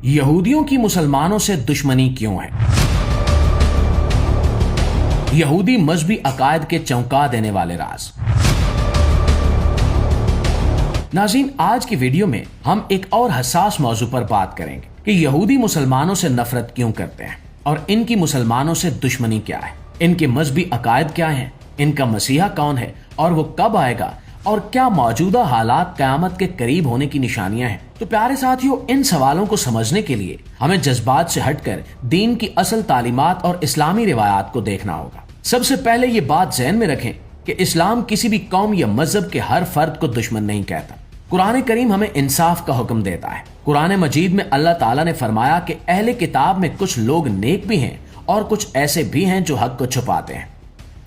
यहूदियों की मुसलमानों से दुश्मनी क्यों है? यहूदी मजहबी अकायद के चौंका देने वाले राज। नाज़रीन, आज की वीडियो में हम एक और हसास मौजू पर बात करेंगे कि यहूदी मुसलमानों से नफरत क्यों करते हैं और इनकी मुसलमानों से दुश्मनी क्या है, इनके मजहबी अकायद क्या हैं, इनका मसीहा कौन है और वो कब आएगा, और क्या मौजूदा हालात क़यामत के करीब होने की निशानियां हैं। तो प्यारे साथियों, इन सवालों को समझने के लिए हमें जज्बात से हटकर दीन की असल तालीमात और इस्लामी रिवायात को देखना होगा। सबसे पहले ये बात ज़हन में रखें कि इस्लाम किसी भी कौम या मजहब के हर फर्द को दुश्मन नहीं कहता। कुरान करीम हमें इंसाफ का हुक्म देता है। कुरान मजीद में अल्लाह ताला ने फरमाया कि अहले किताब में कुछ लोग नेक भी हैं और कुछ ऐसे भी हैं जो हक को छुपाते हैं,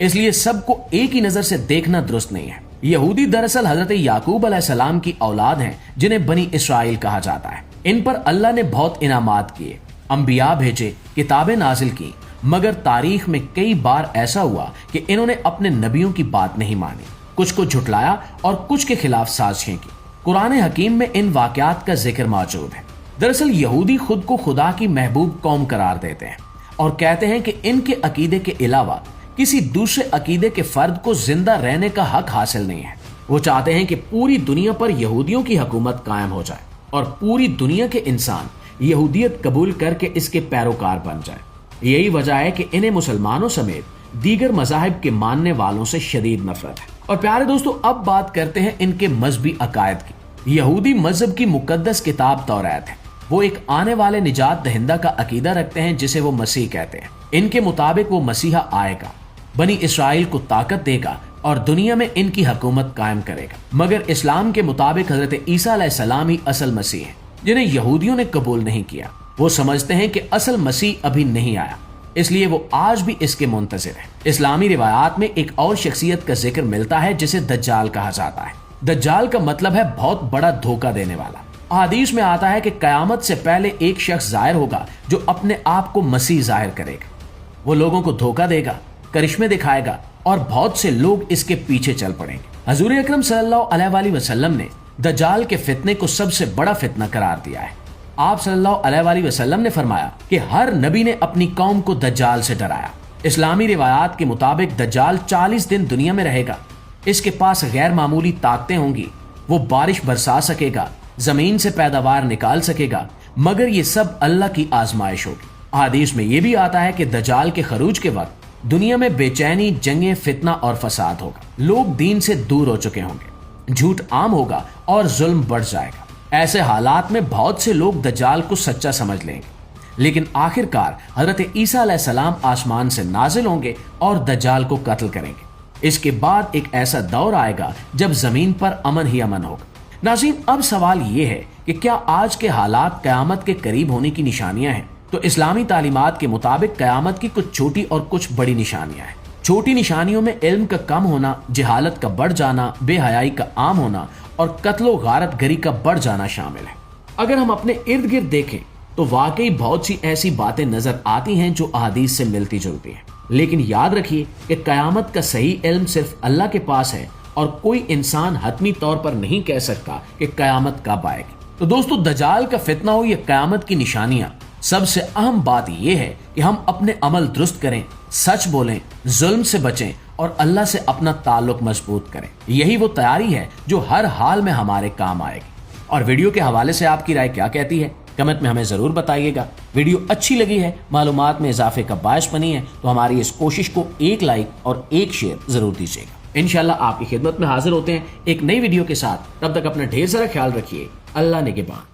इसलिए सबको एक ही नजर से देखना दुरुस्त नहीं है। यहूदी दरअसल हजरत याकूब अलैहिस्सलाम की औलाद हैं, जिन्हें बनी इसराइल कहा जाता है। इन पर अल्लाह ने बहुत इनामात किए, अंबिया भेजे, किताबें नाजिल की, मगर तारीख में कई बार ऐसा हुआ कि इन्होंने अपने नबियों की बात नहीं मानी, कुछ को झुटलाया और कुछ के खिलाफ साजिशें की। कुरान हकीम में इन वाकयात का जिक्र मौजूद है। दरअसल यहूदी खुद को खुदा की महबूब कौम करार देते हैं और कहते हैं कि इनके अकीदे के अलावा किसी दूसरे अकीदे के फर्द को जिंदा रहने का हक हासिल नहीं है। वो चाहते हैं कि पूरी दुनिया पर यहूदियों की हुकूमत कायम हो जाए और पूरी दुनिया के इंसान यहूदियत कबूल करके इसके पैरोकार बन जाए। यही वजह है कि इन्हें मुसलमानों समेत दीगर मज़ाहिब के मानने वालों से शदीद नफरत है। और प्यारे दोस्तों, अब बात करते हैं इनके मजहबी अकायद की। यहूदी मजहब की मुकद्दस किताब तौरात है। वो एक आने वाले निजात दहिंदा का अकीदा रखते हैं जिसे वो मसीह कहते हैं। इनके मुताबिक वो मसीहा आएगा, बनी इसराइल को ताकत देगा और दुनिया में इनकी हुकूमत कायम करेगा। मगर इस्लाम के मुताबिक हजरत ईसा अलैहिस्सलाम ही असल मसीह है, जिन्हें यहूदियों ने कबूल नहीं किया। वो समझते हैं कि असल मसीह अभी नहीं आया, इसलिए वो आज भी इसके मुंतज़िर है। इस्लामी रिवायात में एक और शख्सियत का जिक्र मिलता है जिसे दज्जाल कहा जाता है। दज्जाल का मतलब है बहुत बड़ा धोखा देने वाला। हदीस में आता है कि कयामत से पहले एक शख्स जाहिर होगा जो अपने आप को मसीह जाहिर करेगा। वो लोगों को धोखा देगा, करिश्मे दिखाएगा और बहुत से लोग इसके पीछे चल पड़ेंगे। हजूर अकरम सल्लल्लाहु अलैहि वसल्लम ने दज्जाल के फितने को सबसे बड़ा फितना करार दिया है। आप सल्लल्लाहु अलैहि वसल्लम ने फरमाया कि हर नबी ने अपनी कौम को दज्जाल से डराया। इस्लामी रिवायात के मुताबिक दज्जाल 40 दिन दुनिया में रहेगा। इसके पास गैर मामूली ताकतें होंगी। वो बारिश बरसा सकेगा, जमीन से पैदावार निकाल सकेगा, मगर ये सब अल्लाह की आजमाइश होगी। हदीस में ये भी आता है कि दज्जाल के खरूज के वक्त दुनिया में बेचैनी, जंगे, फितना और फसाद होगा। लोग दीन से दूर हो चुके होंगे, झूठ आम होगा और जुल्म बढ़ जाएगा। ऐसे हालात में बहुत से लोग दज्जाल को सच्चा समझ लेंगे, लेकिन आखिरकार हजरत ईसा अलैहिस्सलाम आसमान से नाजिल होंगे और दज्जाल को कत्ल करेंगे। इसके बाद एक ऐसा दौर आएगा जब जमीन पर अमन ही अमन होगा। नाज़रीन, अब सवाल ये है कि क्या आज के हालात क़यामत के करीब होने की निशानियां हैं? तो इस्लामी तालीमात के मुताबिक क़यामत की कुछ छोटी और कुछ बड़ी निशानियां हैं। छोटी निशानियों में इल्म का कम होना, जहालत का बढ़ जाना, बेहयाई का आम होना और कत्लो गारत गरी का बढ़ जाना शामिल है। अगर हम अपने इर्द गिर्द देखें तो वाकई बहुत सी ऐसी बातें नजर आती हैं जो अहादीस से मिलती जुलती हैं, लेकिन याद रखिए कि क़यामत का सही इल्म सिर्फ अल्लाह के पास है और कोई इंसान हतमी तौर पर नहीं कह सकता कि क़यामत कब आएगी। तो दोस्तों, दज्जाल का फितना हो या क़यामत की निशानियां, सबसे अहम बात यह है कि हम अपने अमल दुरुस्त करें, सच बोलें, जुल्म से बचें और अल्लाह से अपना ताल्लुक मजबूत करें। यही वो तैयारी है जो हर हाल में हमारे काम आएगी। और वीडियो के हवाले से आपकी राय क्या कहती है, कमेंट में हमें जरूर बताइएगा। वीडियो अच्छी लगी है, मालूमात में इजाफे का बायस बनी है, तो हमारी इस कोशिश को एक लाइक और एक शेयर जरूर दीजिएगा। इंशाल्लाह आपकी खिदमत में हाजिर होते हैं एक नई वीडियो के साथ। तब तक अपना ढेर सारा ख्याल रखिए। अल्लाह निगहबान।